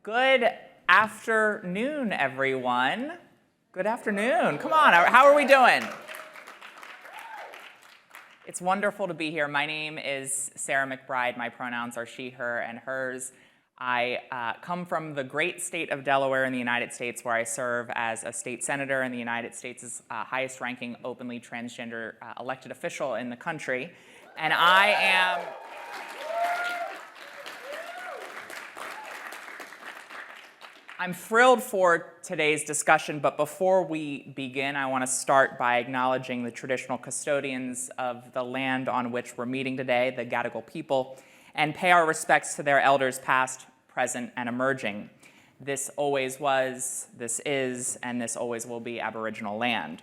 Good afternoon, everyone. Good afternoon. Come on, how are we doing? It's wonderful to be here. My name is Sarah McBride. My pronouns are she, her, and hers. I come from the great state of Delaware in the United States, where I serve as a state senator in the United States' highest-ranking openly transgender elected official in the country. And I'm thrilled for today's discussion, but before we begin, I want to start by acknowledging the traditional custodians of the land on which we're meeting today, the Gadigal people, and pay our respects to their elders past, present, and emerging. This always was, this is, and this always will be Aboriginal land.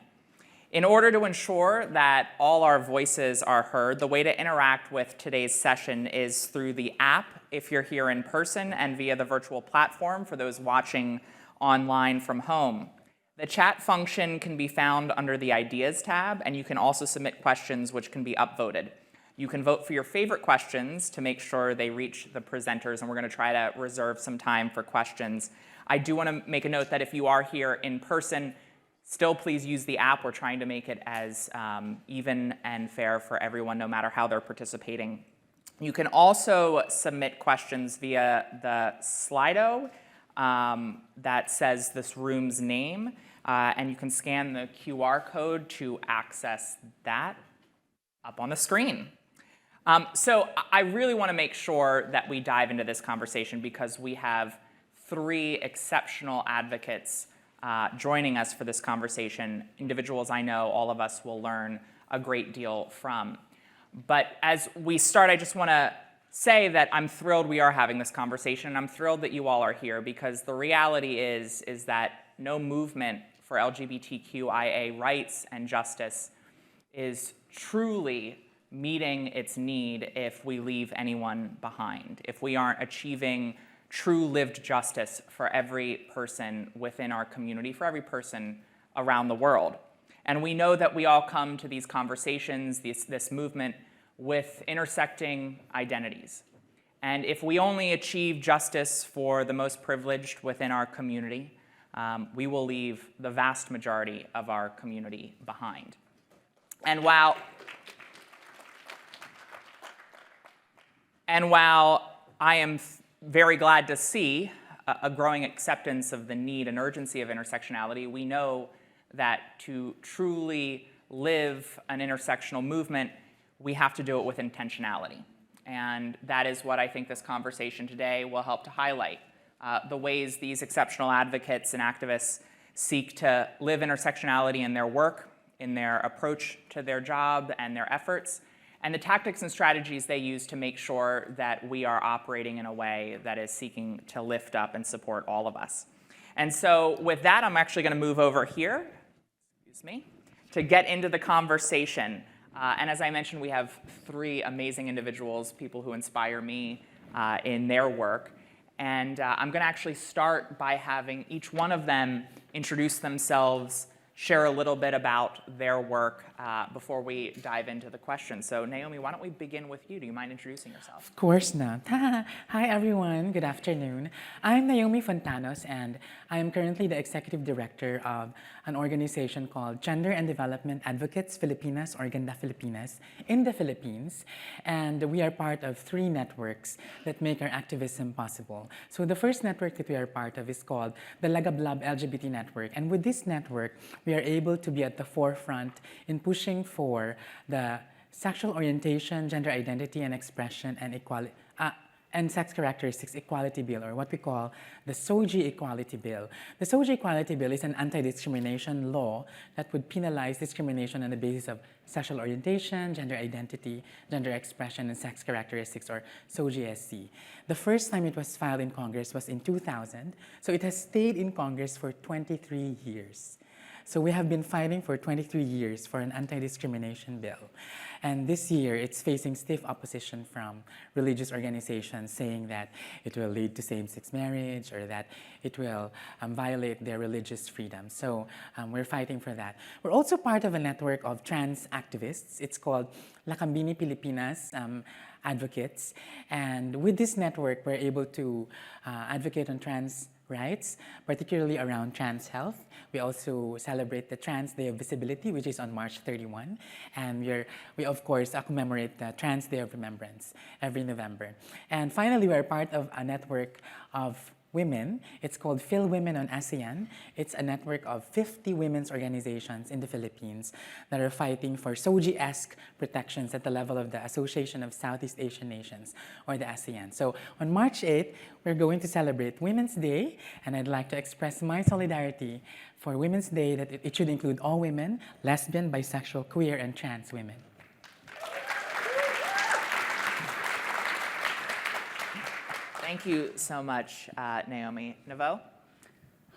In order to ensure that all our voices are heard, the way to interact with today's session is through the app if you're here in person, and via the virtual platform for those watching online from home. The chat function can be found under the Ideas tab, and you can also submit questions which can be upvoted. You can vote for your favorite questions to make sure they reach the presenters, and we're going to try to reserve some time for questions. I do want to make a note that if you are here in person, still please use the app. We're trying to make it as even and fair for everyone, no matter how they're participating. You can also submit questions via the Slido that says this room's name, and you can scan the QR code to access that up on the screen. So I really want to make sure that we dive into this conversation because we have three exceptional advocates joining us for this conversation, individuals I know all of us will learn a great deal from. But as we start, I just want to say that I'm thrilled we are having this conversation, and I'm thrilled that you all are here because the reality is that no movement for LGBTQIA rights and justice is truly meeting its need if we leave anyone behind, if we aren't achieving true lived justice for every person within our community, for every person around the world. And we know that we all come to these conversations, this movement, with intersecting identities. And if we only achieve justice for the most privileged within our community, we will leave the vast majority of our community behind. And while I am very glad to see a growing acceptance of the need and urgency of intersectionality, we know that to truly live an intersectional movement, we have to do it with intentionality. And that is what I think this conversation today will help to highlight, the ways these exceptional advocates and activists seek to live intersectionality in their work, in their approach to their job and their efforts, and the tactics and strategies they use to make sure that we are operating in a way that is seeking to lift up and support all of us. And so with that, I'm actually going to move over here, to get into the conversation. And as I mentioned, we have three amazing individuals, people who inspire me in their work. And I'm going to actually start by having each one of them introduce themselves, share a little bit about their work before we dive into the questions. So Naomi, why don't we begin with you? Do you mind introducing yourself? Of course not. Hi everyone, good afternoon. I'm Naomi Fontanos, and I am currently the Executive Director of an organization called Gender and Development Advocates Filipinas, or GANDA Filipinas, in the Philippines. And we are part of three networks that make our activism possible. So the first network that we are part of is called the Lagablab LGBT Network. And with this network, we are able to be at the forefront in pushing for the sexual orientation, gender identity and expression, and equality, and sex characteristics equality bill, or what we call the SOGI equality bill. The SOGI equality bill is an anti-discrimination law that would penalize discrimination on the basis of sexual orientation, gender identity, gender expression, and sex characteristics, or SOGI-SC. The first time it was filed in Congress was in 2000, so it has stayed in Congress for 23 years. So we have been fighting for 23 years for an anti-discrimination bill. And this year, it's facing stiff opposition from religious organizations saying that it will lead to same-sex marriage or that it will violate their religious freedom. So we're fighting for that. We're also part of a network of trans activists. It's called Lakambini Filipinas. advocates. And with this network, we're able to advocate on trans rights, particularly around trans health. We also celebrate the Trans Day of Visibility, which is on March 31. And we of course, commemorate the Trans Day of Remembrance every November. And finally, we're part of a network of women. It's called Phil Women on ASEAN. It's a network of 50 women's organizations in the Philippines that are fighting for SOGI-esque protections at the level of the Association of Southeast Asian Nations, or the ASEAN. So on March 8th, we're going to celebrate Women's Day, and I'd like to express my solidarity for Women's Day that it should include all women, lesbian, bisexual, queer, and trans women. Thank you so much, Naomi. Nevo?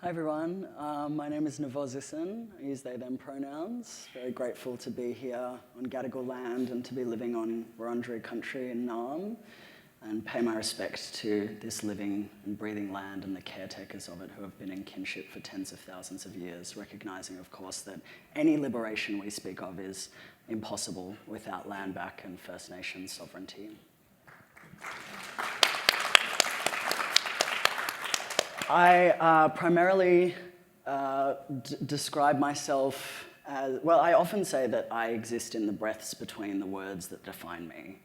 Hi everyone, my name is Nevo Zisin. I use they, them pronouns. Very grateful to be here on Gadigal land and to be living on Wurundjeri country in Naarm, and pay my respect to this living and breathing land and the caretakers of it who have been in kinship for tens of thousands of years, recognizing of course that any liberation we speak of is impossible without land back and First Nations sovereignty. I primarily describe myself as, well, I often say that I exist in the breaths between the words that define me,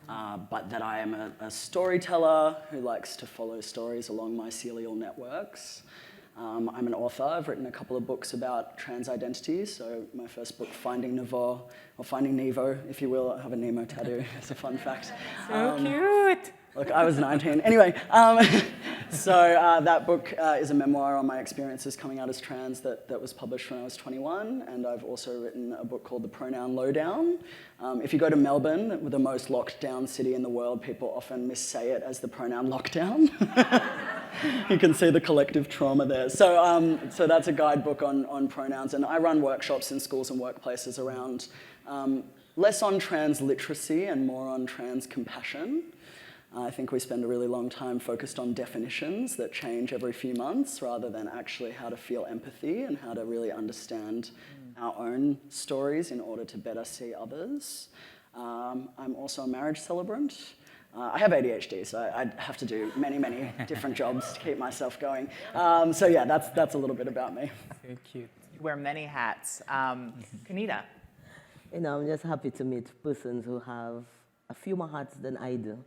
but that I am a storyteller who likes to follow stories along mycelial networks. I'm an author. I've written a couple of books about trans identities. So my first book, Finding Nevo, or Finding Nevo, if you will. I have a Nemo tattoo, as a fun fact. So cute! Look, I was 19. Anyway, so that book is a memoir on my experiences coming out as trans that was published when I was 21, and I've also written a book called The Pronoun Lowdown. If you go to Melbourne, the most locked down city in the world, people often missay it as the pronoun lockdown. You can see the collective trauma there. So, so that's a guidebook on pronouns, and I run workshops in schools and workplaces around less on trans literacy and more on trans compassion. I think we spend a really long time focused on definitions that change every few months rather than actually how to feel empathy and how to really understand our own stories in order to better see others. I'm also a marriage celebrant. I have ADHD, so I have to do many, many different jobs to keep myself going. So yeah, that's a little bit about me. So cute. You wear many hats. Kenita? You know, I'm just happy to meet persons who have a few more hats than I do.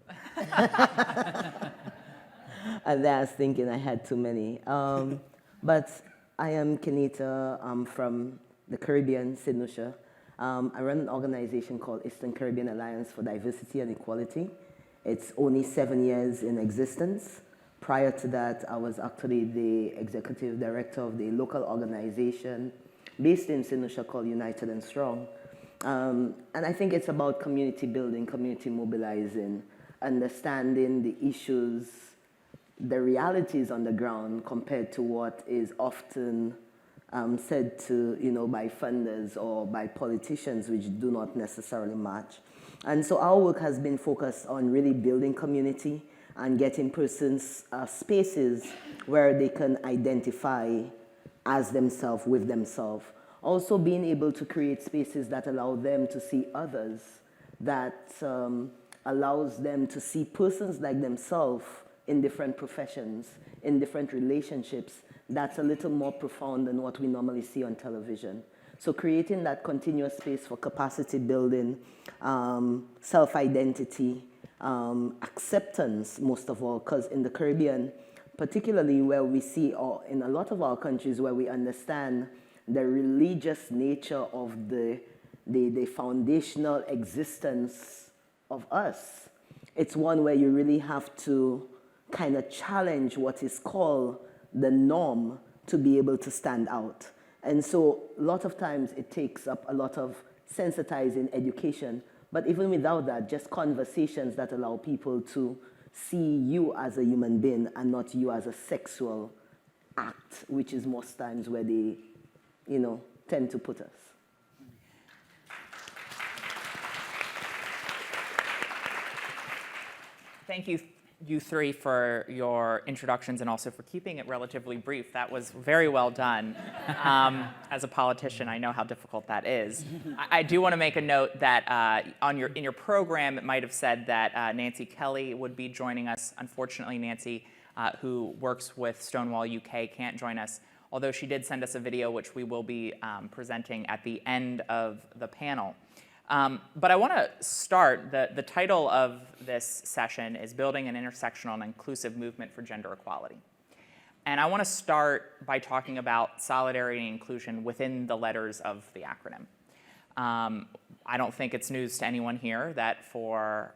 And then I was thinking I had too many. But I am Kenita. I'm from the Caribbean, St. Lucia. I run an organization called Eastern Caribbean Alliance for Diversity and Equality. It's only 7 years in existence. Prior to that, I was actually the executive director of the local organization based in St. Lucia called United and Strong. And I think it's about community building, community mobilizing, understanding the issues, the realities on the ground compared to what is often said to, by funders or by politicians, which do not necessarily match. And so our work has been focused on really building community and getting persons spaces where they can identify as themselves, with themselves. Also being able to create spaces that allow them to see others, that allows them to see persons like themselves in different professions, in different relationships, that's a little more profound than what we normally see on television. So creating that continuous space for capacity building, self-identity, acceptance, most of all, because in the Caribbean, particularly where we see, or in a lot of our countries where we understand the religious nature of the foundational existence of us, it's one where you really have to kind of challenge what is called the norm to be able to stand out. And so a lot of times it takes up a lot of sensitizing education, but even without that, just conversations that allow people to see you as a human being and not you as a sexual act, which is most times where they, tend to put us. Thank you you three for your introductions and also for keeping it relatively brief. That was very well done. As a politician, I know how difficult that is. I do want to make a note that in your program, it might have said that Nancy Kelley would be joining us. Unfortunately, Nancy, who works with Stonewall UK, can't join us, although she did send us a video which we will be presenting at the end of the panel. But I want to start, the title of this session is Building an Intersectional and Inclusive Movement for Gender Equality. And I want to start by talking about solidarity and inclusion within the letters of the acronym. I don't think it's news to anyone here that for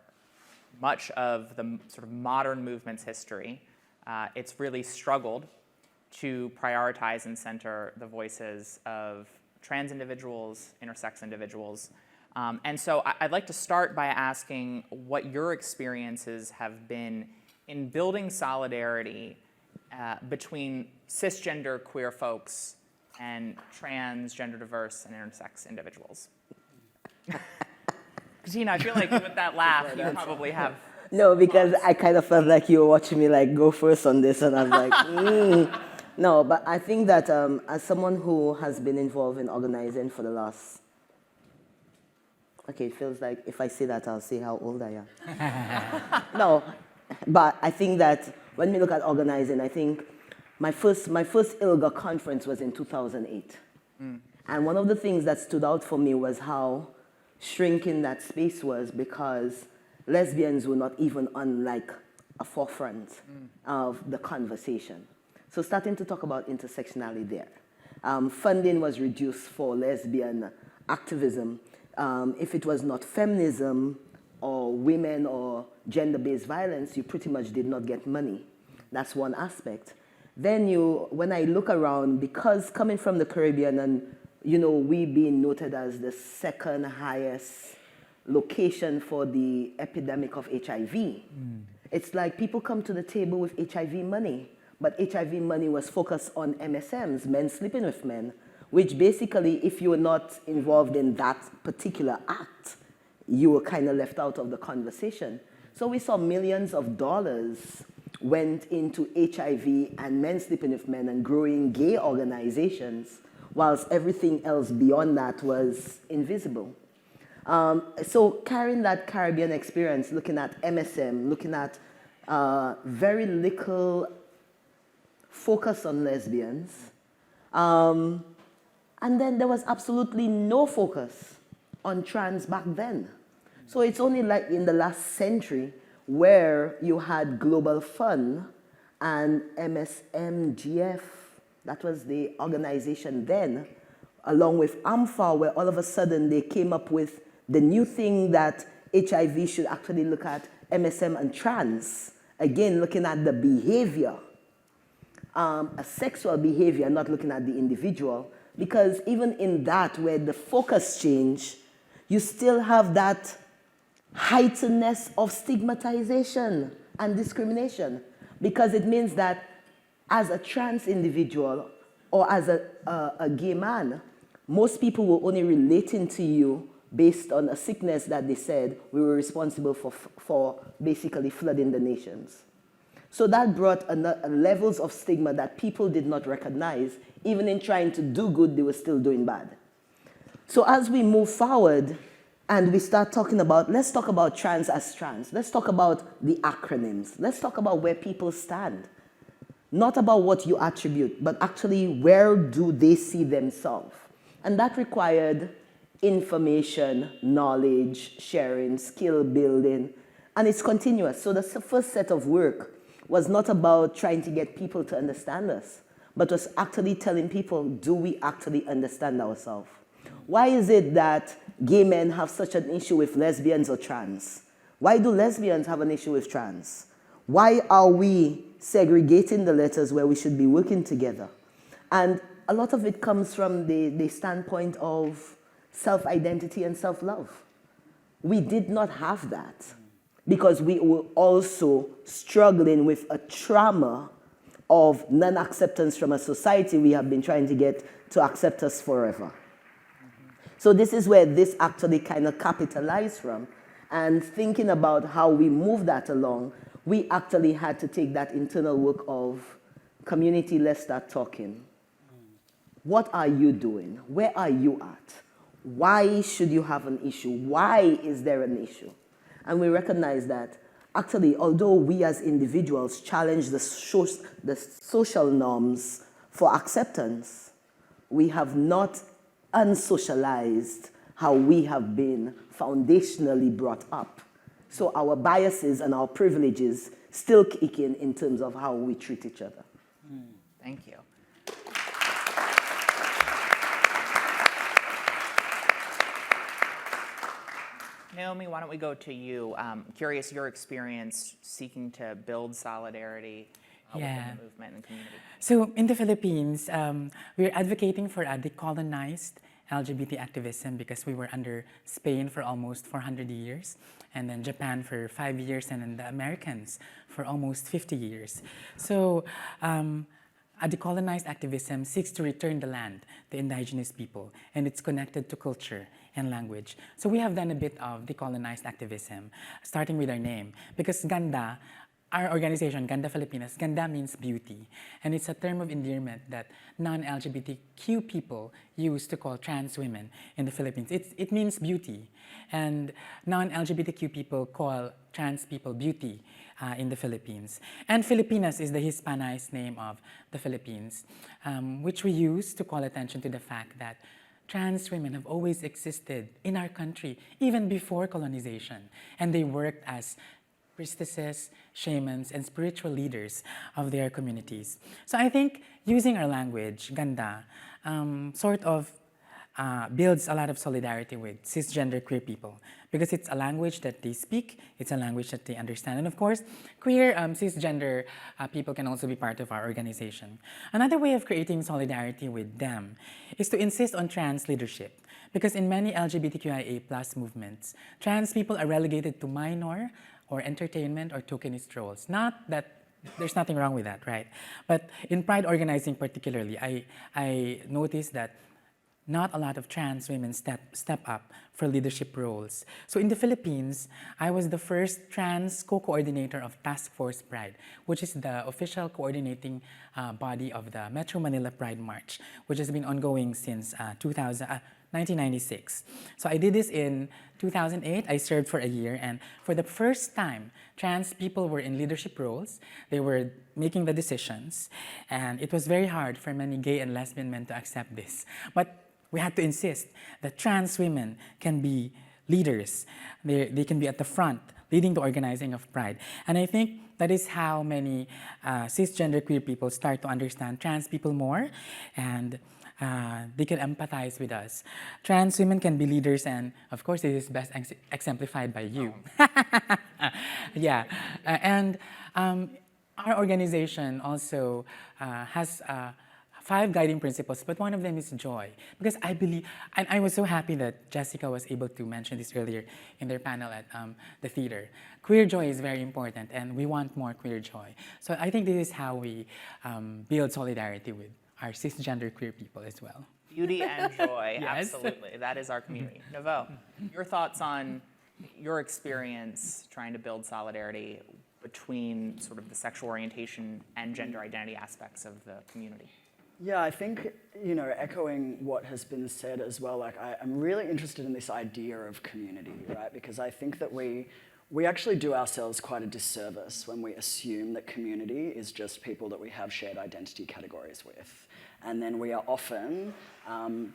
much of the sort of modern movement's history, it's really struggled to prioritize and center the voices of trans individuals, intersex individuals. And so I'd like to start by asking what your experiences have been in building solidarity between cisgender queer folks and trans, gender diverse, and intersex individuals. Kenita, I feel like with that laugh, you probably have. No, because I kind of felt like you were watching me like go first on this, and I was like, No, but I think that as someone who has been involved in organizing for the last, okay, it feels like if I say that, I'll say how old I am. No, but I think that when we look at organizing, I think my first ILGA conference was in 2008. And one of the things that stood out for me was how shrinking that space was, because lesbians were not even on like a forefront of the conversation. So starting to talk about intersectionality there. Funding was reduced for lesbian activism. If it was not feminism or women or gender-based violence, you pretty much did not get money. That's one aspect. Then when I look around, because coming from the Caribbean and we being noted as the second highest location for the epidemic of HIV, it's like people come to the table with HIV money, but HIV money was focused on MSMs, men sleeping with men, which basically, if you were not involved in that particular act, you were kind of left out of the conversation. So we saw millions of dollars went into HIV and men sleeping with men and growing gay organizations, whilst everything else beyond that was invisible. So carrying that Caribbean experience, looking at MSM, looking at very little focus on lesbians, and then there was absolutely no focus on trans back then. So it's only like in the last century where you had Global Fund and MSMGF, that was the organization then, along with AMFA, where all of a sudden they came up with the new thing that HIV should actually look at MSM and trans, again looking at the behavior, a sexual behavior, not looking at the individual, because even in that, where the focus changed, you still have that heightenedness of stigmatization and discrimination, because it means that as a trans individual or as a gay man, most people were only relating to you based on a sickness that they said we were responsible for basically flooding the nations. So that brought levels of stigma that people did not recognize. Even in trying to do good, they were still doing bad. So as we move forward and we start talking about, let's talk about trans as trans. Let's talk about the acronyms. Let's talk about where people stand. Not about what you attribute, but actually where do they see themselves? And that required information, knowledge, sharing, skill building, and it's continuous. So the first set of work was not about trying to get people to understand us, but was actually telling people, do we actually understand ourselves? Why is it that gay men have such an issue with lesbians or trans? Why do lesbians have an issue with trans? Why are we segregating the letters where we should be working together? And a lot of it comes from the standpoint of self-identity and self-love. We did not have that because we were also struggling with a trauma of non-acceptance from a society we have been trying to get to accept us forever. So this is where this actually kind of capitalized from. And thinking about how we move that along, we actually had to take that internal work of community, let's start talking. What are you doing? Where are you at? Why should you have an issue? Why is there an issue? And we recognize that actually, although we as individuals challenge the social norms for acceptance, we have not unsocialized how we have been foundationally brought up. So our biases and our privileges still kick in terms of how we treat each other. Thank you. Naomi, why don't we go to you? Curious your experience seeking to build solidarity within the movement and community. So in the Philippines, we're advocating for a decolonized LGBT activism because we were under Spain for almost 400 years, and then Japan for 5 years, and then the Americans for almost 50 years. So a decolonized activism seeks to return the land, the indigenous people, and it's connected to culture and language. So we have done a bit of decolonized activism, starting with our name, because GANDA, our organization, GANDA Filipinas, GANDA means beauty, and it's a term of endearment that non-LGBTQ people use to call trans women in the Philippines. It means beauty, and non-LGBTQ people call trans people beauty in the Philippines. And Filipinas is the Hispanized name of the Philippines, which we use to call attention to the fact that trans women have always existed in our country, even before colonization, and they worked as priestesses, shamans, and spiritual leaders of their communities. So I think using our language, GANDA, sort of builds a lot of solidarity with cisgender queer people because it's a language that they speak, it's a language that they understand. And of course, queer cisgender people can also be part of our organization. Another way of creating solidarity with them is to insist on trans leadership. Because in many LGBTQIA+ movements, trans people are relegated to minor or entertainment or tokenist roles. Not that there's nothing wrong with that, right? But in Pride organizing particularly, I noticed that not a lot of trans women step up for leadership roles. So in the Philippines, I was the first trans co-coordinator of Task Force Pride, which is the official coordinating body of the Metro Manila Pride March, which has been ongoing since 1996. So I did this in 2008. I served for a year, and for the first time, trans people were in leadership roles. They were making the decisions, and it was very hard for many gay and lesbian men to accept this. But we had to insist that trans women can be leaders. They can be at the front, leading the organizing of Pride. And I think that is how many cisgender queer people start to understand trans people more, and they can empathize with us. Trans women can be leaders, and of course, this is best exemplified by you. Yeah, and our organization also has 5 guiding principles, but one of them is joy. Because I believe, and I was so happy that Jessica was able to mention this earlier in their panel at the theater. Queer joy is very important, and we want more queer joy. So I think this is how we build solidarity with our cisgender queer people as well. Beauty and joy, Yes. absolutely. That is our community. Nevo, your thoughts on your experience trying to build solidarity between sort of the sexual orientation and gender identity aspects of the community? Yeah, I think, echoing what has been said as well, like I'm really interested in this idea of community, right? Because I think that we actually do ourselves quite a disservice when we assume that community is just people that we have shared identity categories with. And then we are often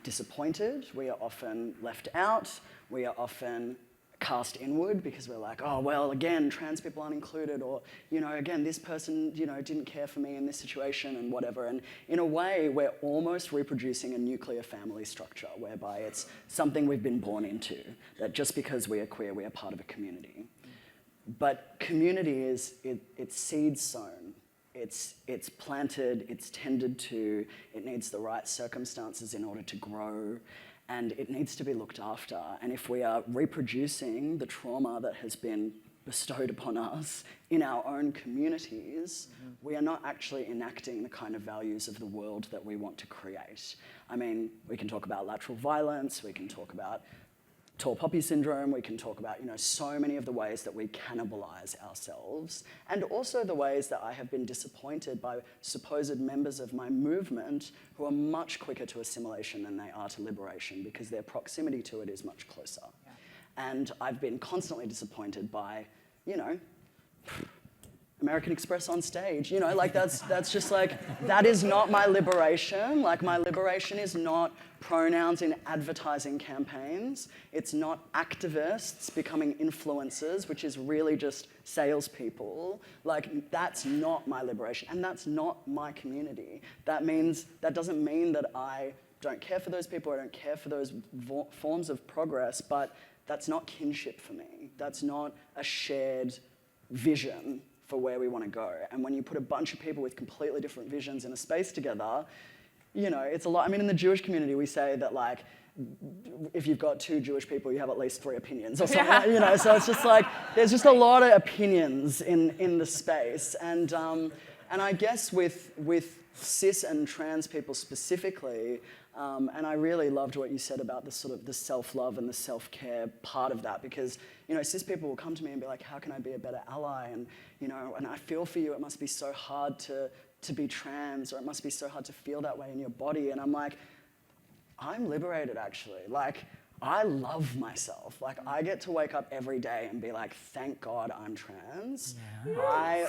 disappointed, we are often left out, we are often cast inward because we're like, oh, well, again, trans people aren't included, or, again, this person, didn't care for me in this situation and whatever. And in a way, we're almost reproducing a nuclear family structure whereby it's something we've been born into, that just because we are queer, we are part of a community. But community it's seed sown, it's planted, it's tended to, it needs the right circumstances in order to grow, and it needs to be looked after. And if we are reproducing the trauma that has been bestowed upon us in our own communities, we are not actually enacting the kind of values of the world that we want to create. I mean, we can talk about lateral violence, we can talk about tall poppy syndrome, we can talk about, so many of the ways that we cannibalize ourselves, and also the ways that I have been disappointed by supposed members of my movement who are much quicker to assimilation than they are to liberation because their proximity to it is much closer. Yeah. And I've been constantly disappointed by, American Express on stage, that's just that is not my liberation. My liberation is not pronouns in advertising campaigns. It's not activists becoming influencers, which is really just salespeople. That's not my liberation, and that's not my community. That doesn't mean that I don't care for those people, I don't care for those forms of progress, but that's not kinship for me. That's not a shared vision for where we want to go. And when you put a bunch of people with completely different visions in a space together, it's a lot. I mean, in the Jewish community, we say that if you've got 2 Jewish people, you have at least 3 opinions or something. So it's just there's just a lot of opinions in the space. And I guess with cis and trans people specifically, and I really loved what you said about the sort of the self-love and the self-care part of that, because cis people will come to me and be like, how can I be a better ally? And and I feel for you, it must be so hard to be trans, or it must be so hard to feel that way in your body. And I'm like, I'm liberated actually. I love myself. I get to wake up every day and be like, thank God I'm trans. Yeah.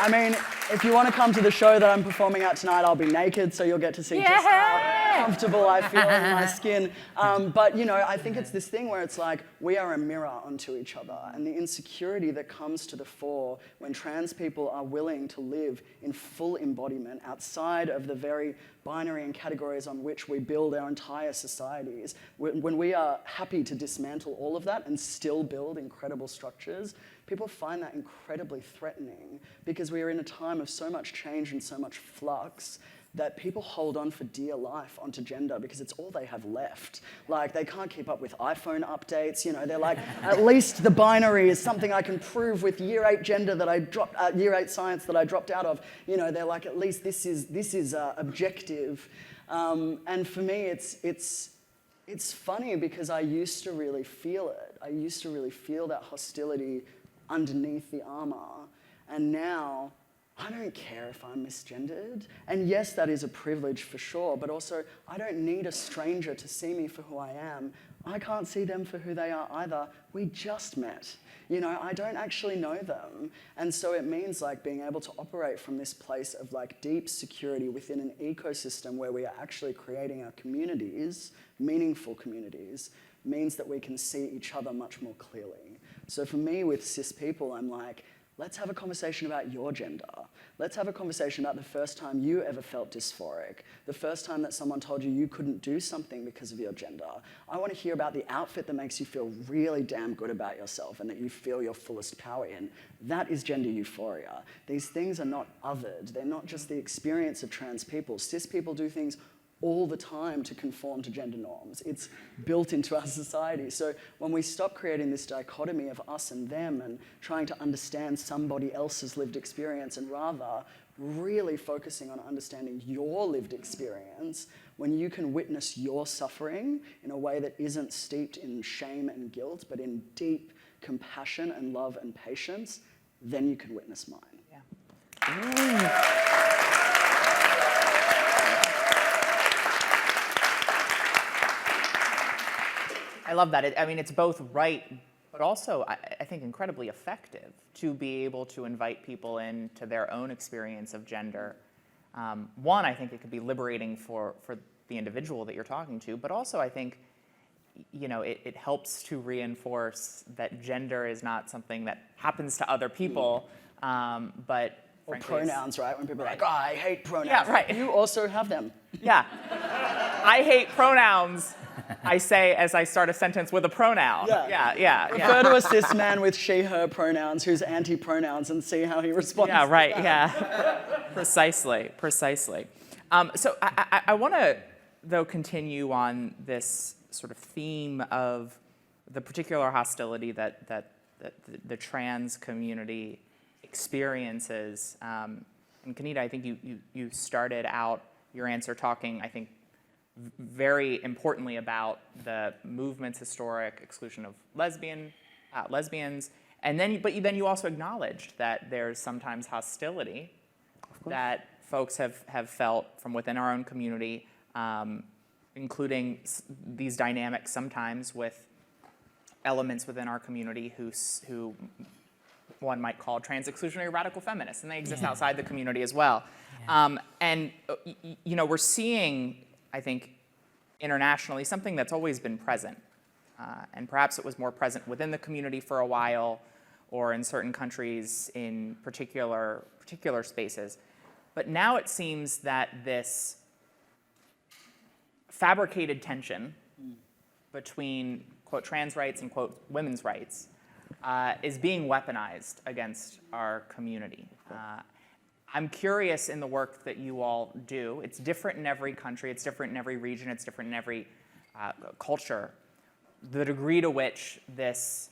I mean, if you want to come to the show that I'm performing at tonight, I'll be naked, so you'll get to see just how comfortable I feel in my skin. But, I think it's this thing where it's we are a mirror onto each other, and the insecurity that comes to the fore when trans people are willing to live in full embodiment outside of the very binary and categories on which we build our entire societies, when we are happy to dismantle all of that and still build incredible structures, people find that incredibly threatening, because we are in a time of so much change and so much flux that people hold on for dear life onto gender because it's all they have left. They can't keep up with iPhone updates. They're at least the binary is something I can prove with year 8 gender that I dropped, year 8 science that I dropped out of. They're at least this is objective. And for me, it's funny because I used to really feel it. I used to really feel that hostility underneath the armor, and now I don't care if I'm misgendered. And yes, that is a privilege for sure, but also I don't need a stranger to see me for who I am. I can't see them for who they are either. We just met. I don't actually know them. And so it means being able to operate from this place of deep security within an ecosystem where we are actually creating our communities, meaningful communities, means that we can see each other much more clearly. So for me, with cis people, I'm let's have a conversation about your gender. Let's have a conversation about the first time you ever felt dysphoric, the first time that someone told you you couldn't do something because of your gender. I want to hear about the outfit that makes you feel really damn good about yourself and that you feel your fullest power in. That is gender euphoria. These things are not othered. They're not just the experience of trans people. Cis people do things all the time to conform to gender norms. It's built into our society. So when we stop creating this dichotomy of us and them and trying to understand somebody else's lived experience and rather really focusing on understanding your lived experience, when you can witness your suffering in a way that isn't steeped in shame and guilt, but in deep compassion and love and patience, then you can witness mine. Yeah. I love that. It's both right, but also, I think, incredibly effective to be able to invite people into their own experience of gender. One, I think it could be liberating for the individual that you're talking to, but also I think, it helps to reinforce that gender is not something that happens to other people, but or pronouns, right? When people are like, I hate pronouns. Yeah, right. You also have them. Yeah. I hate pronouns, I say as I start a sentence with a pronoun. Yeah. Refer to a cis man with she, her pronouns who's anti-pronouns and see how he responds. Yeah, right, yeah. Precisely. So I want to, though, continue on this sort of theme of the particular hostility that the trans community experiences. And Kenita, I think you started out your answer talking, I think, very importantly about the movement's historic exclusion of lesbians, and then you also acknowledged that there's sometimes hostility that folks have felt from within our own community, including these dynamics sometimes with elements within our community who one might call trans exclusionary radical feminists, and they exist outside the community as well. And we're seeing, I think, internationally, something that's always been present, and perhaps it was more present within the community for a while, or in certain countries in particular spaces. But now it seems that this fabricated tension between, quote, trans rights and, quote, women's rights is being weaponized against our community. I'm curious in the work that you all do. It's different in every country, it's different in every region, it's different in every culture. The degree to which this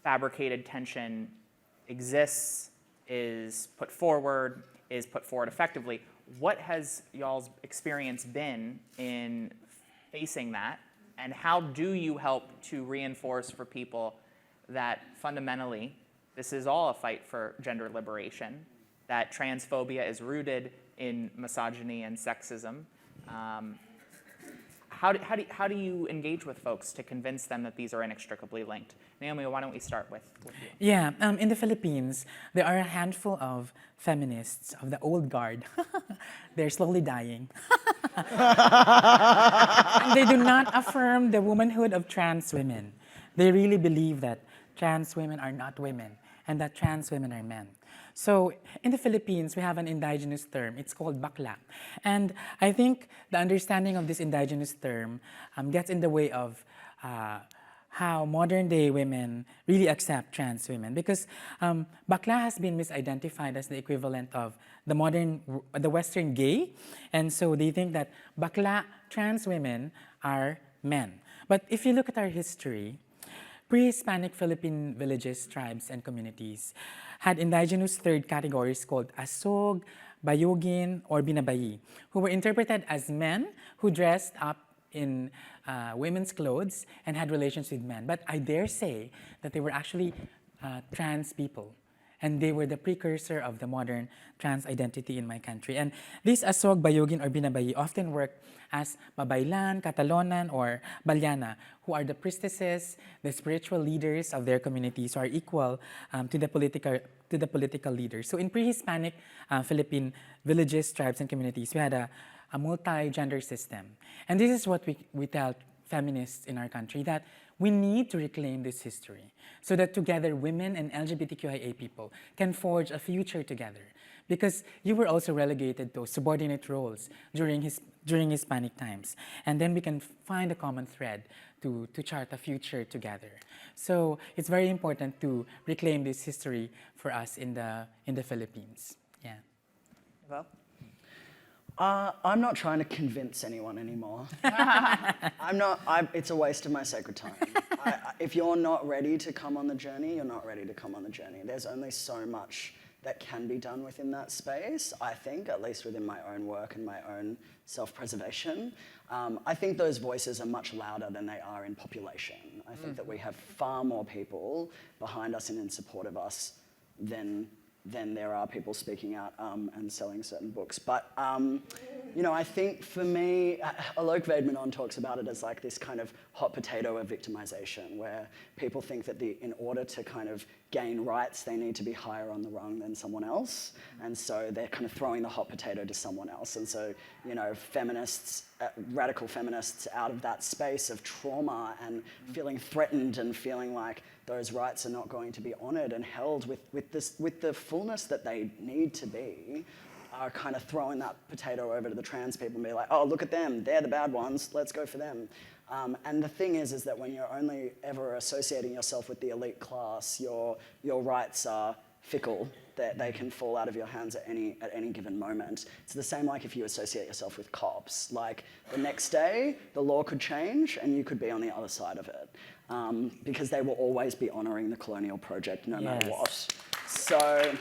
fabricated tension exists, is put forward effectively. What has y'all's experience been in facing that, and how do you help to reinforce for people that fundamentally this is all a fight for gender liberation, that transphobia is rooted in misogyny and sexism? How do you engage with folks to convince them that these are inextricably linked? Naomi, why don't we start with you? Yeah, in the Philippines, there are a handful of feminists of the old guard. They're slowly dying. And they do not affirm the womanhood of trans women. They really believe that trans women are not women and that trans women are men. So in the Philippines, we have an indigenous term. It's called bakla. And I think the understanding of this indigenous term gets in the way of how modern day women really accept trans women, because bakla has been misidentified as the equivalent of the Western gay, and so they think that bakla trans women are men. But if you look at our history, pre-Hispanic Philippine villages, tribes, and communities had indigenous third categories called asog, bayogin, or binabayi, who were interpreted as men who dressed up in women's clothes and had relations with men. But I dare say that they were actually trans people, and they were the precursor of the modern trans identity in my country. And these asog, bayogin, or binabayi often worked as babaylan, katalonan, or balyana, who are the priestesses, the spiritual leaders of their communities, who are equal to the political leaders. So in pre-Hispanic Philippine villages, tribes, and communities, we had a multi-gender system. And this is what we tell feminists in our country, that we need to reclaim this history so that together women and LGBTQIA people can forge a future together. Because you were also relegated to subordinate roles during Hispanic times. And then we can find a common thread to chart a future together. So it's very important to reclaim this history for us in the Philippines. Yeah. Well? I'm not trying to convince anyone anymore. It's a waste of my sacred time. If you're not ready to come on the journey, you're not ready to come on the journey. There's only so much that can be done within that space, I think, at least within my own work and my own self-preservation. I think those voices are much louder than they are in population. I think that we have far more people behind us and in support of us than there are people speaking out and selling certain books. But, I think for me, Alok Vaidmanon talks about it as like this kind of hot potato of victimization, where people think that in order to kind of gain rights, they need to be higher on the rung than someone else. And so they're kind of throwing the hot potato to someone else. And so, feminists, radical feminists out of that space of trauma and feeling threatened and feeling like those rights are not going to be honored and held with the fullness that they need to be, are kind of throwing that potato over to the trans people and be like, oh, look at them, they're the bad ones, let's go for them. And the thing is that when you're only ever associating yourself with the elite class, your rights are fickle, that they can fall out of your hands at any given moment. It's the same like if you associate yourself with cops. Like the next day, the law could change and you could be on the other side of it. Because they will always be honoring the colonial project no matter what. So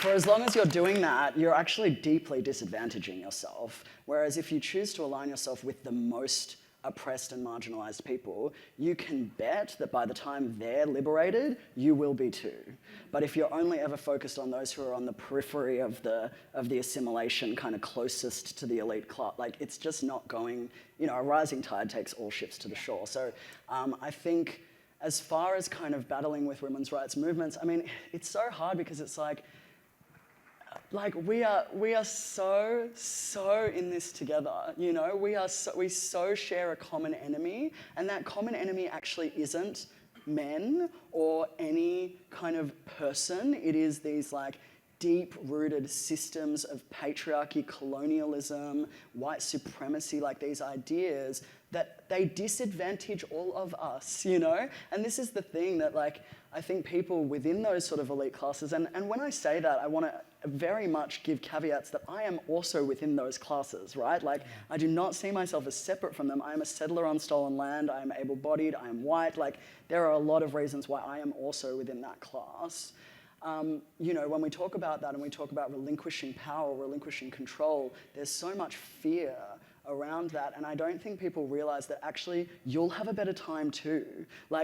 for as long as you're doing that, you're actually deeply disadvantaging yourself. Whereas if you choose to align yourself with the most oppressed and marginalized people, you can bet that by the time they're liberated, you will be too. But if you're only ever focused on those who are on the periphery of the assimilation, kind of closest to the elite class, like it's just not going, a rising tide takes all ships to the shore. So I think as far as kind of battling with women's rights movements, I mean, it's so hard because it's like we are so in this together, we so share a common enemy, and that common enemy actually isn't men or any kind of person. It is these like deep-rooted systems of patriarchy, colonialism, white supremacy, like these ideas that they disadvantage all of us, And this is the thing that I think people within those sort of elite classes, and when I say that, I want to very much give caveats that I am also within those classes, right? I do not see myself as separate from them. I am a settler on stolen land, I am able-bodied, I am white, there are a lot of reasons why I am also within that class. When we talk about that and we talk about relinquishing power, relinquishing control, there's so much fear around that, and I don't think people realize that actually you'll have a better time too.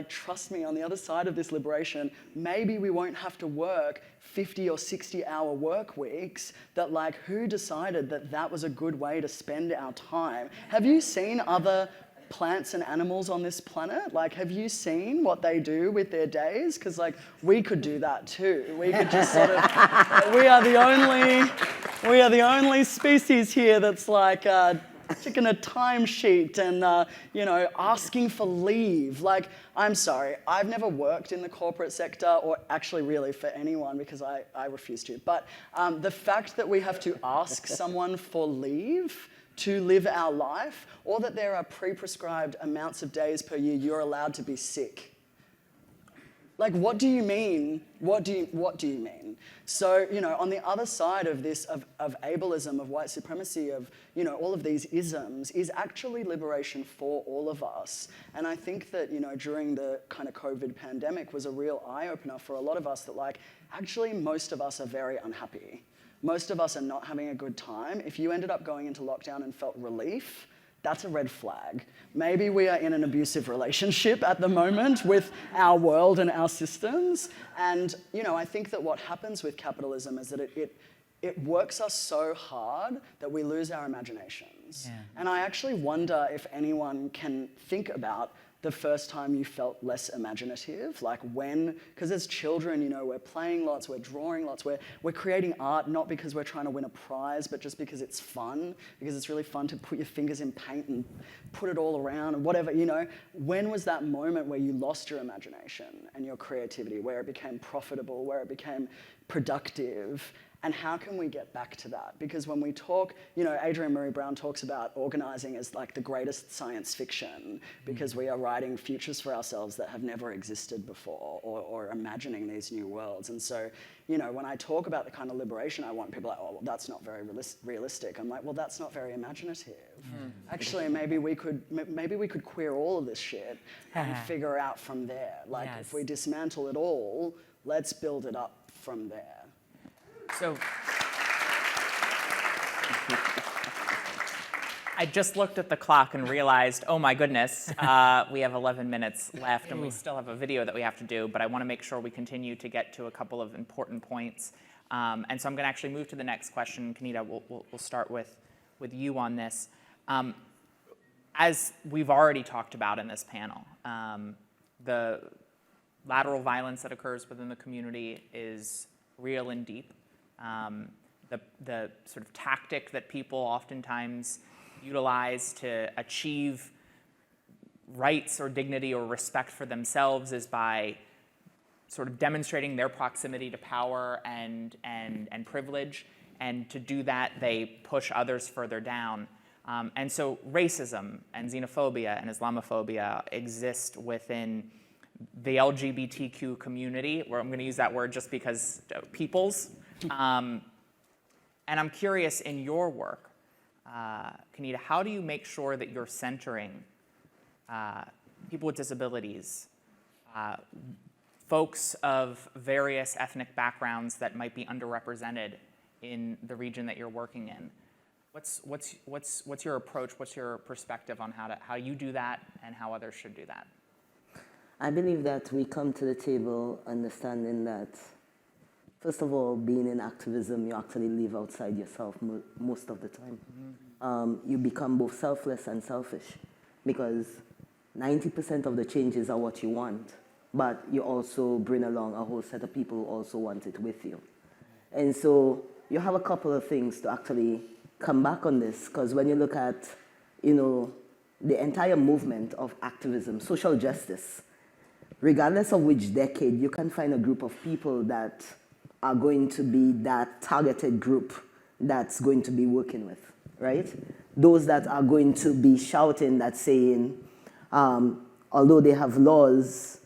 Trust me, on the other side of this liberation, maybe we won't have to work 50 or 60-hour work weeks. That who decided that that was a good way to spend our time? Have you seen other plants and animals on this planet? Have you seen what they do with their days? Because we could do that too. We could just sort of, we are the only species here that's checking a timesheet and asking for leave. I'm sorry, I've never worked in the corporate sector, or actually really for anyone, because I refuse to. But the fact that we have to ask someone for leave to live our life, or that there are pre-prescribed amounts of days per year you're allowed to be sick. What do you mean? What do you mean? So, on the other side of this, of ableism, of white supremacy, of, all of these isms, is actually liberation for all of us. And I think that, during the kind of COVID pandemic was a real eye-opener for a lot of us that, actually most of us are very unhappy. Most of us are not having a good time. If you ended up going into lockdown and felt relief, that's a red flag. Maybe we are in an abusive relationship at the moment with our world and our systems. And, I think that what happens with capitalism is that it works us so hard that we lose our imaginations. Yeah. And I actually wonder if anyone can think about the first time you felt less imaginative, when, because as children, we're playing lots, we're drawing lots, we're creating art, not because we're trying to win a prize, but just because it's fun, because it's really fun to put your fingers in paint and put it all around and whatever, When was that moment where you lost your imagination and your creativity, where it became profitable, where it became productive? And how can we get back to that? Because when we talk, Adrienne Maree Brown talks about organizing as the greatest science fiction, because we are writing futures for ourselves that have never existed before, or imagining these new worlds. And so, when I talk about the kind of liberation I want, people are well, that's not very realistic. I'm well, that's not very imaginative. Actually, maybe we could queer all of this shit and figure out from there. If we dismantle it all, let's build it up from there. So I just looked at the clock and realized, oh my goodness, we have 11 minutes left and we still have a video that we have to do, but I want to make sure we continue to get to a couple of important points. And so I'm going to actually move to the next question. Kenita, we'll start with you on this. As we've already talked about in this panel, the lateral violence that occurs within the community is real and deep. The sort of tactic that people oftentimes utilize to achieve rights or dignity or respect for themselves is by sort of demonstrating their proximity to power and privilege. And to do that, they push others further down. And so racism and xenophobia and Islamophobia exist within the LGBTQ community, where I'm going to use that word just because peoples. And I'm curious, in your work, Kenita, how do you make sure that you're centering people with disabilities folks of various ethnic backgrounds that might be underrepresented in the region that you're working in. What's your approach? What's your perspective on how you do that and how others should do that? I believe that we come to the table understanding that, first of all, being in activism, you actually live outside yourself most of the time. You become both selfless and selfish because 90% of the changes are what you want, but you also bring along a whole set of people who also want it with you. And so you have a couple of things to actually come back on this, because when you look at, the entire movement of activism, social justice, regardless of which decade, you can find a group of people that are going to be that targeted group that's going to be working with, right? Those that are going to be shouting that saying, although they have laws,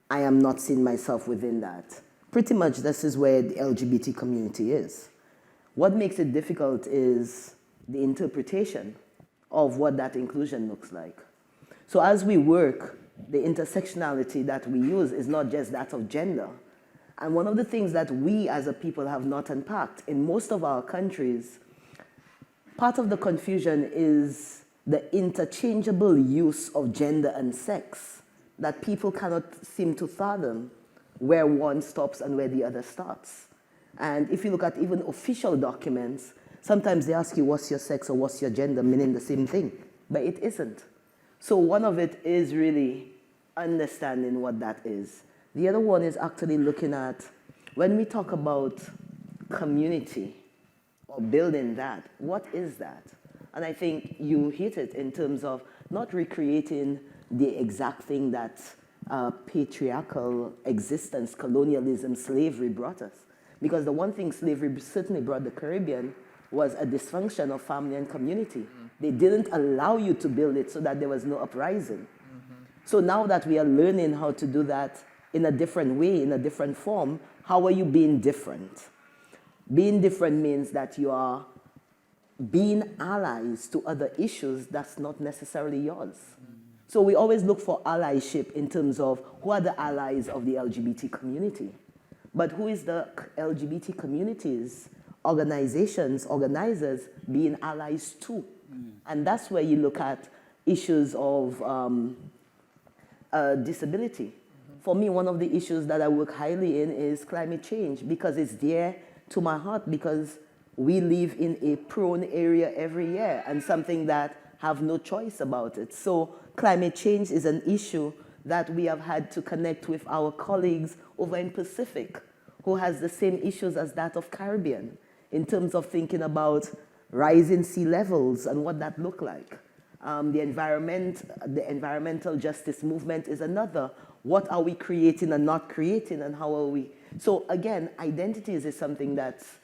I am not seeing myself within that. Pretty much this is where the LGBT community is. What makes it difficult is the interpretation of what that inclusion looks like. So as we work, the intersectionality that we use is not just that of gender. And one of the things that we as a people have not unpacked, in most of our countries, part of the confusion is the interchangeable use of gender and sex, that people cannot seem to fathom where one stops and where the other starts. And if you look at even official documents, sometimes they ask you what's your sex or what's your gender, meaning the same thing, but it isn't. So one of it is really understanding what that is. The other one is actually looking at, when we talk about community or building that, what is that? And I think you hit it in terms of not recreating the exact thing that patriarchal existence, colonialism, slavery brought us. Because the one thing slavery certainly brought the Caribbean was a dysfunction of family and community. They didn't allow you to build it so that there was no uprising. So now that we are learning how to do that in a different way, in a different form, how are you being different? Being different means that you are being allies to other issues that's not necessarily yours. So we always look for allyship in terms of who are the allies of the LGBT community. But who is the LGBT communities, organizations, organizers being allies to? And that's where you look at issues of disability. For me, one of the issues that I work highly in is climate change, because it's dear to my heart, because we live in a prone area every year and something that have no choice about it. So climate change is an issue that we have had to connect with our colleagues over in Pacific, who has the same issues as that of Caribbean, in terms of thinking about rising sea levels and what that look like. The environmental justice movement is another. What are we creating and not creating, and how are we? So again, identities is something that's,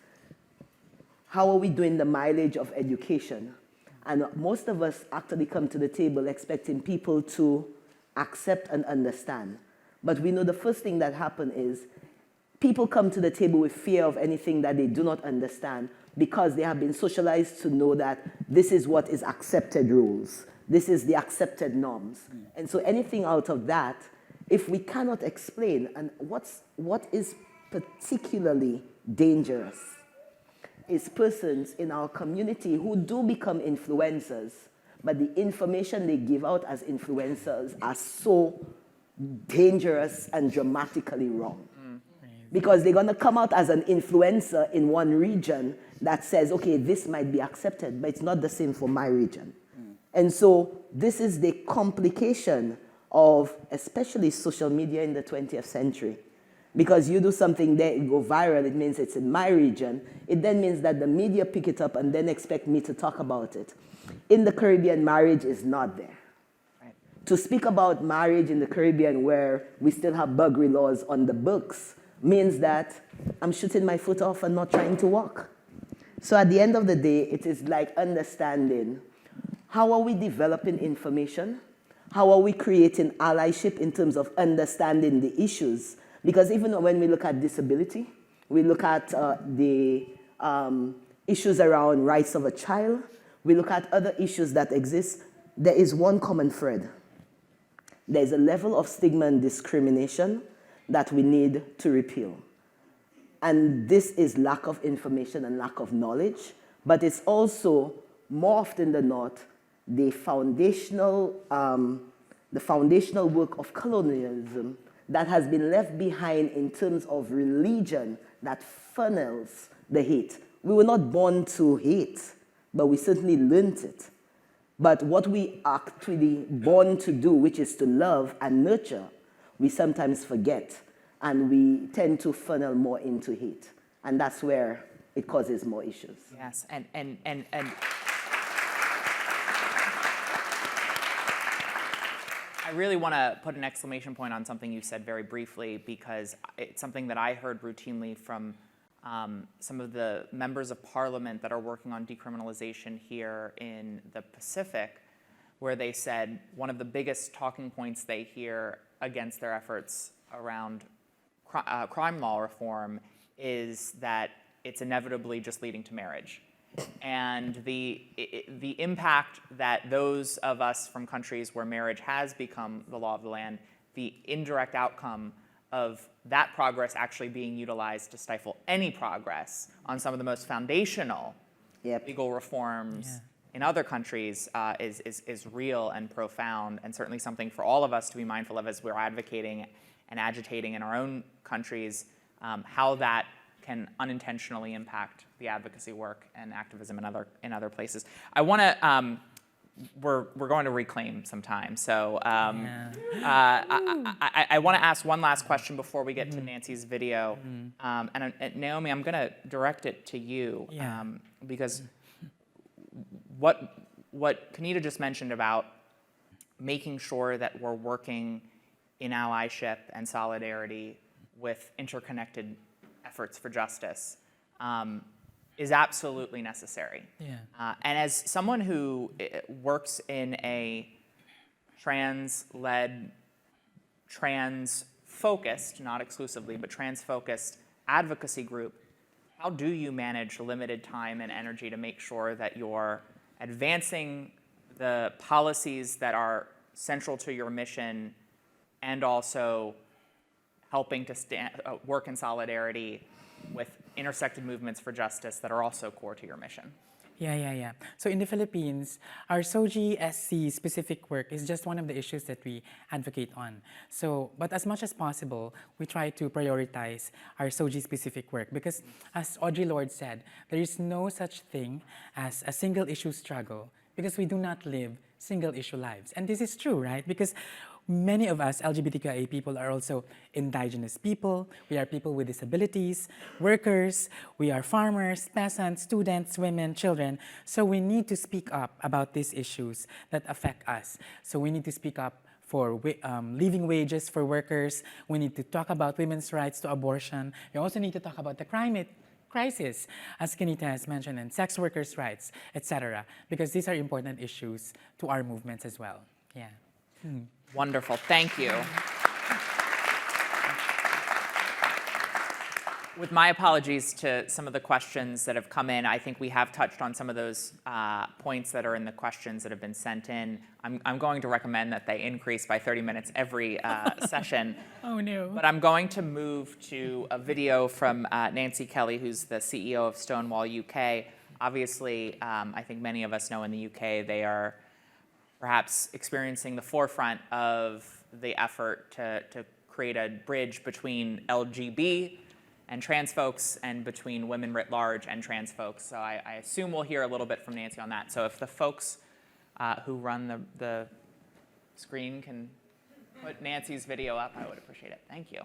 how are we doing the mileage of education? And most of us actually come to the table expecting people to accept and understand. But we know the first thing that happens is people come to the table with fear of anything that they do not understand, because they have been socialized to know that this is what is accepted rules. This is the accepted norms. And so anything out of that, if we cannot explain, and what is particularly dangerous is persons in our community who do become influencers, but the information they give out as influencers are so dangerous and dramatically wrong. Because they're going to come out as an influencer in one region that says, okay, this might be accepted, but it's not the same for my region. And so this is the complication of especially social media in the 20th century. Because you do something there, it go viral, it means it's in my region. It then means that the media pick it up and then expect me to talk about it. In the Caribbean, marriage is not there. Right. To speak about marriage in the Caribbean, where we still have buggery laws on the books, means that I'm shooting my foot off and not trying to walk. So at the end of the day, it is like understanding, how are we developing information? How are we creating allyship in terms of understanding the issues? Because even when we look at disability, we look at the issues around rights of a child, we look at other issues that exist, there is one common thread. There's a level of stigma and discrimination that we need to repeal. And this is lack of information and lack of knowledge, but it's also, more often than not, the foundational work of colonialism that has been left behind in terms of religion that funnels the hate. We were not born to hate, but we certainly learned it. But what we are actually born to do, which is to love and nurture, we sometimes forget, and we tend to funnel more into hate. And that's where it causes more issues. Yes, and I really want to put an exclamation point on something you said very briefly, because it's something that I heard routinely from some of the members of parliament that are working on decriminalization here in the Pacific, where they said one of the biggest talking points they hear against their efforts around crime law reform is that it's inevitably just leading to marriage. And the impact that those of us from countries where marriage has become the law of the land, the indirect outcome of that progress actually being utilized to stifle any progress on some of the most foundational legal reforms in other countries is real and profound, and certainly something for all of us to be mindful of as we're advocating and agitating in our own countries, how that can unintentionally impact the advocacy work and activism in other places. I want to, we're going to reclaim some time, so I want to ask one last question before we get to Nancy's video. And Naomi, I'm going to direct it to you, because what Kenita just mentioned about making sure that we're working in allyship and solidarity with interconnected efforts for justice is absolutely necessary. And as someone who works in a trans-led, trans-focused, not exclusively, but trans-focused advocacy group, how do you manage limited time and energy to make sure that you're advancing the policies that are central to your mission and also helping to work in solidarity with intersected movements for justice that are also core to your mission? So in the Philippines, our SOGI SC specific work is just one of the issues that we advocate on. So, but as much as possible, we try to prioritize our SOGI specific work because, as Audre Lorde said, there is no such thing as a single issue struggle because we do not live single issue lives. And this is true, right? Because many of us LGBTQIA people are also indigenous people. We are people with disabilities, workers, we are farmers, peasants, students, women, children. So we need to speak up about these issues that affect us. So we need to speak up for living wages for workers. We need to talk about women's rights to abortion. We also need to talk about the climate crisis, as Kenita has mentioned, and sex workers' rights, etc. Because these are important issues to our movements as well. Wonderful, thank you. With my apologies to some of the questions that have come in, I think we have touched on some of those points that are in the questions that have been sent in. I'm going to recommend that they increase by 30 minutes every session. Oh no. But I'm going to move to a video from Nancy Kelley, who's the CEO of Stonewall UK. Obviously, I think many of us know in the UK they are perhaps experiencing the forefront of the effort to create a bridge between LGB and trans folks and between women writ large and trans folks. So I assume we'll hear a little bit from Nancy on that. So if the folks who run the screen can put Nancy's video up, I would appreciate it. Thank you.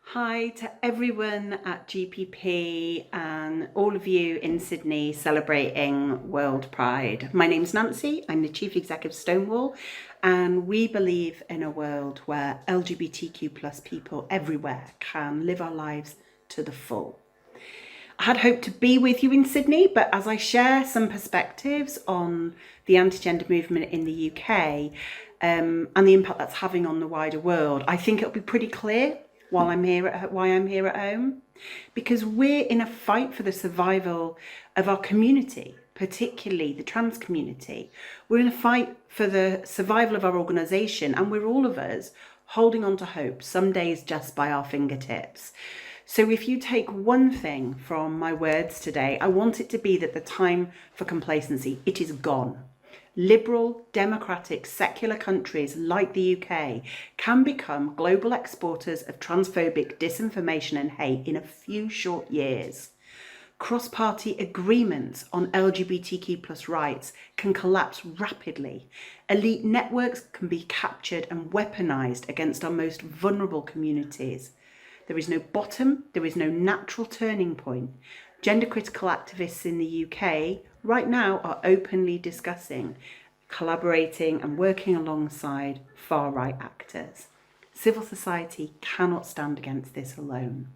Hi to everyone at GPP and all of you in Sydney celebrating World Pride. My name's Nancy, I'm the Chief Executive of Stonewall, and we believe in a world where LGBTQ+ people everywhere can live our lives to the full. I had hoped to be with you in Sydney, but as I share some perspectives on the anti-gender movement in the UK and the impact that's having on the wider world, I think it'll be pretty clear why I'm here at home, because we're in a fight for the survival of our community, particularly the trans community. We're in a fight for the survival of our organisation, and we're all of us holding on to hope, some days just by our fingertips. So if you take one thing from my words today, I want it to be that the time for complacency, it is gone. Liberal, democratic, secular countries like the UK can become global exporters of transphobic disinformation and hate in a few short years. Cross-party agreements on LGBTQ+ rights can collapse rapidly. Elite networks can be captured and weaponized against our most vulnerable communities. There is no bottom, there is no natural turning point. Gender critical activists in the UK right now are openly discussing, collaborating and working alongside far-right actors. Civil society cannot stand against this alone.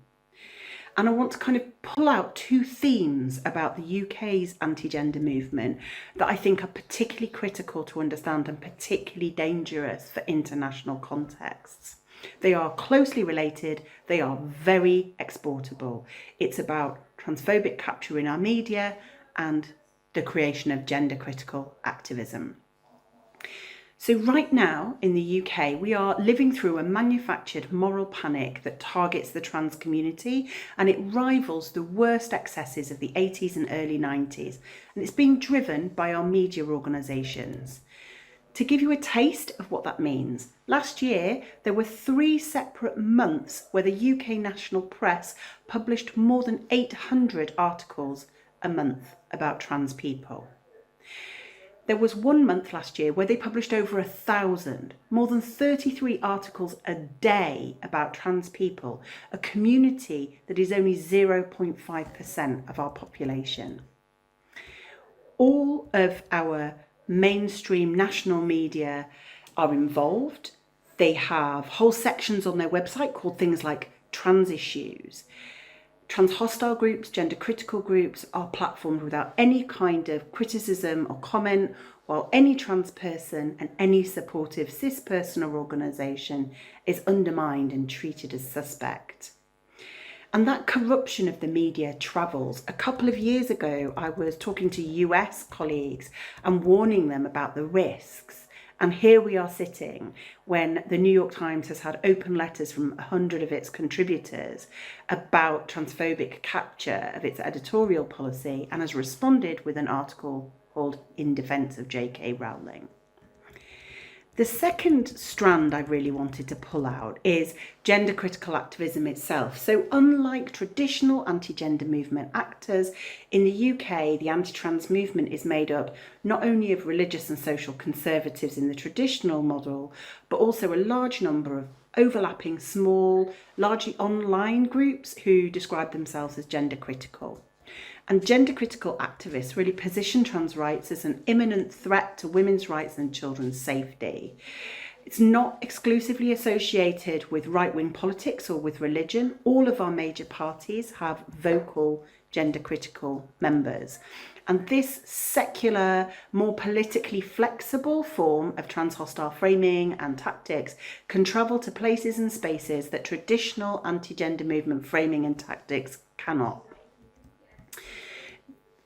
And I want to kind of pull out two themes about the UK's anti-gender movement that I think are particularly critical to understand and particularly dangerous for international contexts. They are closely related, they are very exportable. It's about transphobic capture in our media and the creation of gender critical activism. So right now in the UK, we are living through a manufactured moral panic that targets the trans community, and it rivals the worst excesses of the 80s and early 90s. And it's being driven by our media organisations. To give you a taste of what that means, last year there were 3 separate months where the UK national press published more than 800 articles a month about trans people. There was 1 month last year where they published over 1,000, more than 33 articles a day about trans people, a community that is only 0.5% of our population. All of our mainstream national media are involved. They have whole sections on their website called things like trans issues. Trans hostile groups, gender critical groups are platformed without any kind of criticism or comment, while any trans person and any supportive cis person or organisation is undermined and treated as suspect. And that corruption of the media travels. A couple of years ago, I was talking to US colleagues and warning them about the risks. And here we are sitting when the New York Times has had open letters from 100 of its contributors about transphobic capture of its editorial policy and has responded with an article called In Defence of J.K. Rowling. The second strand I really wanted to pull out is gender critical activism itself. So unlike traditional anti-gender movement actors, in the UK, the anti-trans movement is made up not only of religious and social conservatives in the traditional model, but also a large number of overlapping small, largely online groups who describe themselves as gender critical. And gender critical activists really position trans rights as an imminent threat to women's rights and children's safety. It's not exclusively associated with right-wing politics or with religion. All of our major parties have vocal gender critical members. And this secular, more politically flexible form of trans hostile framing and tactics can travel to places and spaces that traditional anti-gender movement framing and tactics cannot.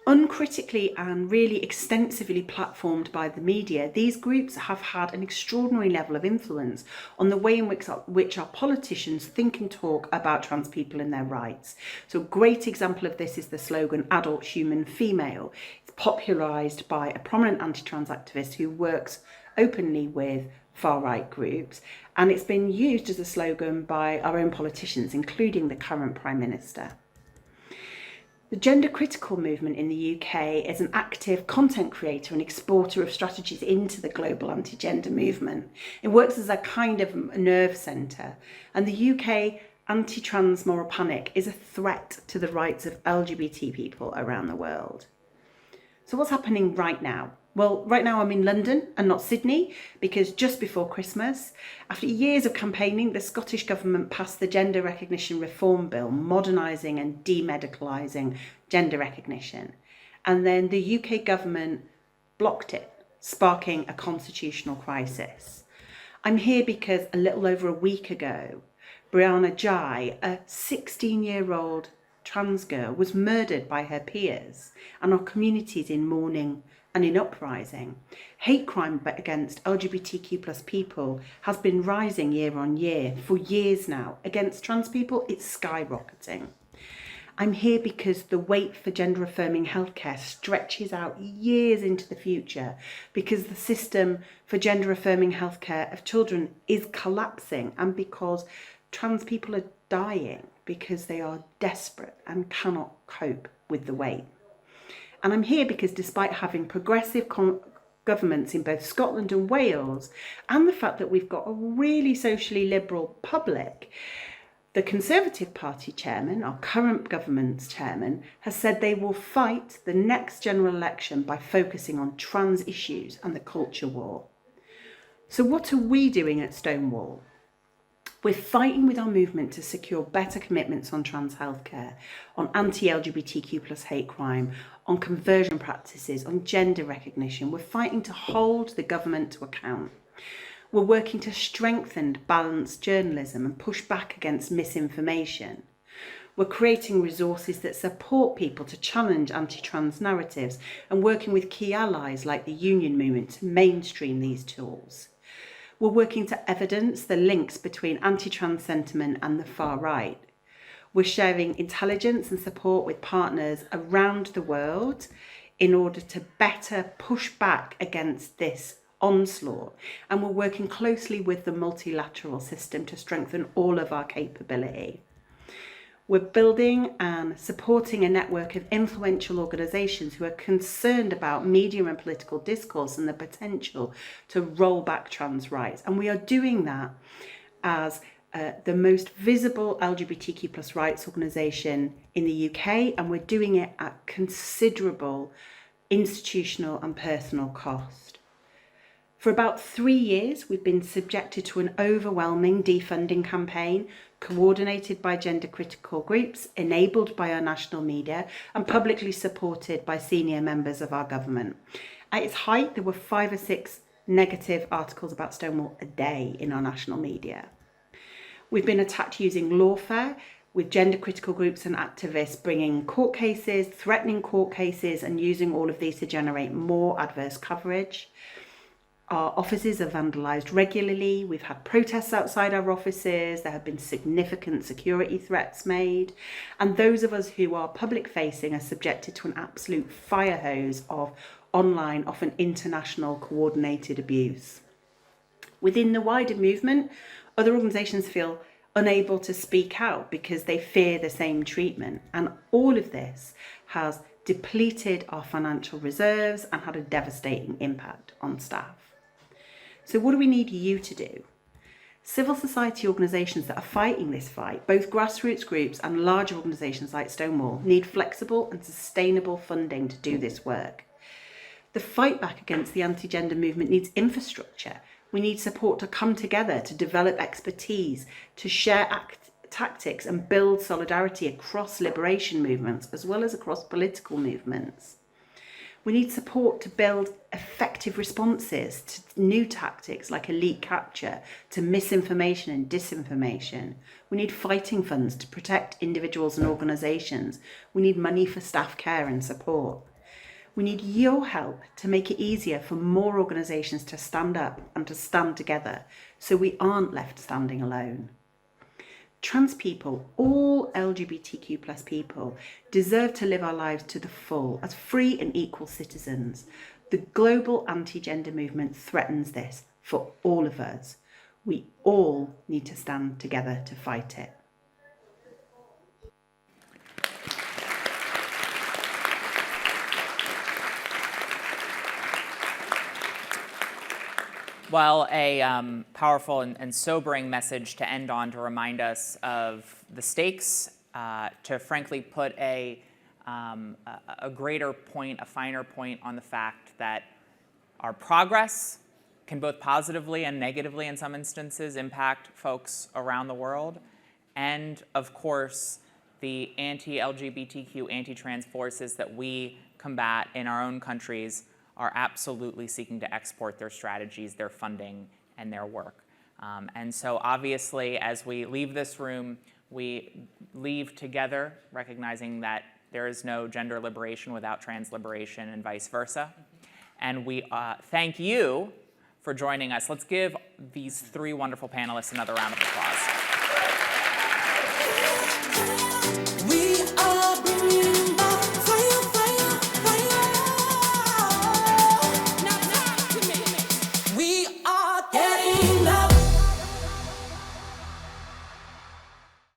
Uncritically and really extensively platformed by the media, these groups have had an extraordinary level of influence on the way in which our politicians think and talk about trans people and their rights. So a great example of this is the slogan adult human female. It's popularised by a prominent anti-trans activist who works openly with far-right groups, and it's been used as a slogan by our own politicians, including the current Prime Minister. The gender critical movement in the UK is an active content creator and exporter of strategies into the global anti-gender movement. It works as a kind of nerve centre, and the UK anti-trans moral panic is a threat to the rights of LGBT people around the world. So what's happening right now? Well, right now I'm in London and not Sydney, because just before Christmas, after years of campaigning, the Scottish Government passed the Gender Recognition Reform Bill, modernising and demedicalising gender recognition. And then the UK Government blocked it, sparking a constitutional crisis. I'm here because a little over a week ago, Brianna Jai, a 16-year-old trans girl was murdered by her peers, and our communities in mourning and in uprising. Hate crime against LGBTQ+ people has been rising year on year for years now. Against trans people, it's skyrocketing. I'm here because the wait for gender-affirming healthcare stretches out years into the future, because the system for gender-affirming healthcare of children is collapsing, and because trans people are dying because they are desperate and cannot cope with the wait. And I'm here because despite having progressive governments in both Scotland and Wales, and the fact that we've got a really socially liberal public, the Conservative Party chairman, our current government's chairman, has said they will fight the next general election by focusing on trans issues and the culture war. So what are we doing at Stonewall? We're fighting with our movement to secure better commitments on trans healthcare, on anti-LGBTQ+ hate crime, on conversion practices, on gender recognition. We're fighting to hold the government to account. We're working to strengthen balanced journalism and push back against misinformation. We're creating resources that support people to challenge anti-trans narratives and working with key allies like the union movement to mainstream these tools. We're working to evidence the links between anti-trans sentiment and the far right. We're sharing intelligence and support with partners around the world in order to better push back against this onslaught, and we're working closely with the multilateral system to strengthen all of our capability. We're building and supporting a network of influential organisations who are concerned about media and political discourse and the potential to roll back trans rights, and we are doing that as the most visible LGBTQ+ rights organisation in the UK, and we're doing it at considerable institutional and personal cost. For about 3 years, we've been subjected to an overwhelming defunding campaign coordinated by gender critical groups, enabled by our national media, and publicly supported by senior members of our government. At its height, there were 5 or 6 negative articles about Stonewall a day in our national media. We've been attacked using lawfare, with gender critical groups and activists bringing court cases, threatening court cases, and using all of these to generate more adverse coverage. Our offices are vandalised regularly. We've had protests outside our offices. There have been significant security threats made. And those of us who are public facing are subjected to an absolute fire hose of online, often international coordinated abuse. Within the wider movement, other organisations feel unable to speak out because they fear the same treatment. And all of this has depleted our financial reserves and had a devastating impact on staff. So what do we need you to do? Civil society organisations that are fighting this fight, both grassroots groups and larger organisations like Stonewall, need flexible and sustainable funding to do this work. The fight back against the anti-gender movement needs infrastructure. We need support to come together, to develop expertise, to share tactics and build solidarity across liberation movements as well as across political movements. We need support to build effective responses to new tactics like elite capture, to misinformation and disinformation. We need fighting funds to protect individuals and organisations. We need money for staff care and support. We need your help to make it easier for more organisations to stand up and to stand together so we aren't left standing alone. Trans people, all LGBTQ+ people, deserve to live our lives to the full as free and equal citizens. The global anti-gender movement threatens this for all of us. We all need to stand together to fight it. Well, a powerful and sobering message to end on, to remind us of the stakes, to frankly put a greater point, a finer point on the fact that our progress can both positively and negatively in some instances impact folks around the world. And of course, the anti-LGBTQ, anti-trans forces that we combat in our own countries are absolutely seeking to export their strategies, their funding, and their work. And so obviously, as we leave this room, We leave together recognizing that there is no gender liberation without trans liberation and vice versa. And we thank you for joining us. Let's give these three wonderful panelists another round of applause.